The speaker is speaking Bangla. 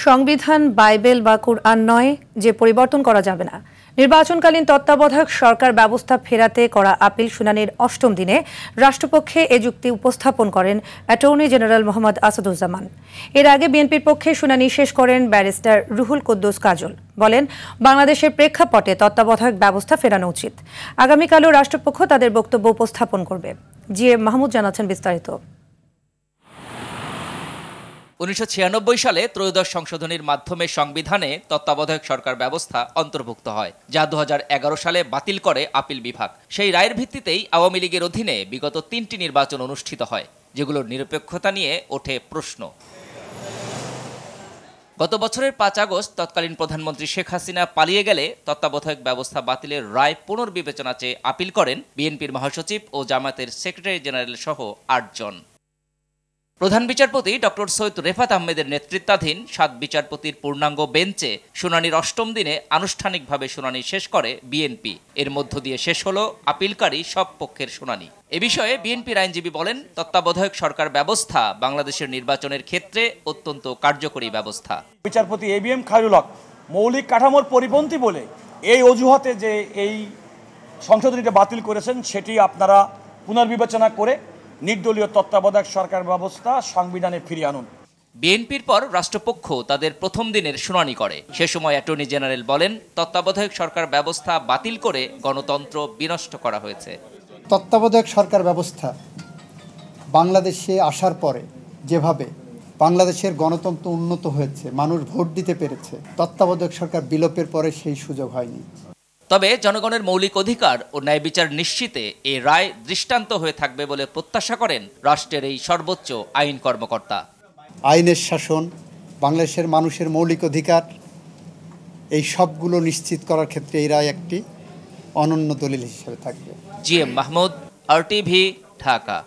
সংবিধান বাইবেল বা কুরআন নয়, যে পরিবর্তন করা যাবে না। নির্বাচনকালীন তত্ত্বাবধায়ক সরকার ব্যবস্থা ফেরাতে করা আপিল শুনানির অষ্টম দিনে রাষ্ট্রপক্ষে এ যুক্তি উপস্থাপন করেন অ্যাটর্নি জেনারেল মোহাম্মদ আসাদুজ্জামান। এর আগে বিএনপির পক্ষে শুনানি শেষ করেন ব্যারিস্টার রুহুল কুদ্দুস কাজল। বলেন, বাংলাদেশের প্রেক্ষাপটে তত্ত্বাবধায়ক ব্যবস্থা ফেরানো উচিত। আগামীকালও রাষ্ট্রপক্ষ তাদের বক্তব্য উপস্থাপন করবে। জিএম মাহমুদ জানাচ্ছেন বিস্তারিত। 1996 সালে ত্রয়োদশ সংশোধনীর মাধ্যমে সংবিধানে তত্ত্বাবধায়ক সরকার ব্যবস্থা অন্তর্ভুক্ত হয়, যা 2011 সালে বাতিল করে আপিল বিভাগ। সেই রায়ের ভিত্তিতেই আওয়ামী লীগের অধীনে বিগত 3টি নির্বাচন অনুষ্ঠিত হয়, যেগুলোর নিরপেক্ষতা নিয়ে ওঠে প্রশ্ন। গত বছরের 5 আগস্ট তৎকালীন প্রধানমন্ত্রী শেখ হাসিনা পালিয়ে গেলে তত্ত্বাবধায়ক ব্যবস্থা বাতিলের রায় পুনর্বিবেচনা চেয়ে আপিল করেন বিএনপির মহাসচিব ও জামায়াতের সেক্রেটারি জেনারেল সহ 8 জন। প্রধান বিচারপতি ডক্টর সৈয়দ রেফাত আহমেদের নেতৃত্বাধীন 7 বিচারপতির পূর্ণাঙ্গ বেঞ্চে শুনানির অষ্টম দিনে আনুষ্ঠানিকভাবে শুনানি শেষ করে বিএনপি। এর মধ্য দিয়ে শেষ হলো আপিলকারী সব পক্ষের শুনানি। এ বিষয়ে বিএনপির আইনজীবী বলেন, তত্ত্বাবধায়ক সরকার ব্যবস্থা বাংলাদেশের নির্বাচনের ক্ষেত্রে অত্যন্ত কার্যকরী ব্যবস্থা। বিচারপতি এবিএম খায়রুল হক মৌলিক কাঠামোর পরিপন্থী বলে এই অজুহাতে যে এই সংশোধনীটা বাতিল করেছেন, সেটি আপনারা পুনর্বিবেচনা করে নির্দলীয় তত্ত্বাবধায়ক সরকার ব্যবস্থা সংবিধানে ফিরিয়ে আনুন। বিএনপির পর রাষ্ট্রপক্ষ তাদের প্রথম দিনের শুনানি করে। সে সময় অ্যাটর্নি জেনারেল বলেন, তত্ত্বাবধায়ক সরকার ব্যবস্থা বাতিল করে গণতন্ত্র বিনষ্ট করা হয়েছে। তত্ত্বাবধায়ক সরকার ব্যবস্থা বাংলাদেশে আসার পরে যেভাবে বাংলাদেশের গণতন্ত্র উন্নত হয়েছে, মানুষ ভোট দিতে পেরেছে, তত্ত্বাবধায়ক সরকার বিলোপের পরে সেই সুযোগ হয়নি। তবে জনগণের মৌলিক অধিকার ও ন্যায় বিচার নিশ্চিতে এই রায় দৃষ্টান্ত হয়ে থাকবে বলে প্রত্যাশা করেন রাষ্ট্রের এই সর্বোচ্চ আইন কর্মকর্তা। আইনের শাসন, বাংলাদেশের মানুষের মৌলিক অধিকার, এই সবগুলো নিশ্চিত করার ক্ষেত্রে এই রায় একটি অনন্য দলিল হিসেবে থাকবে। GM Mahmud, RTV, Dhaka.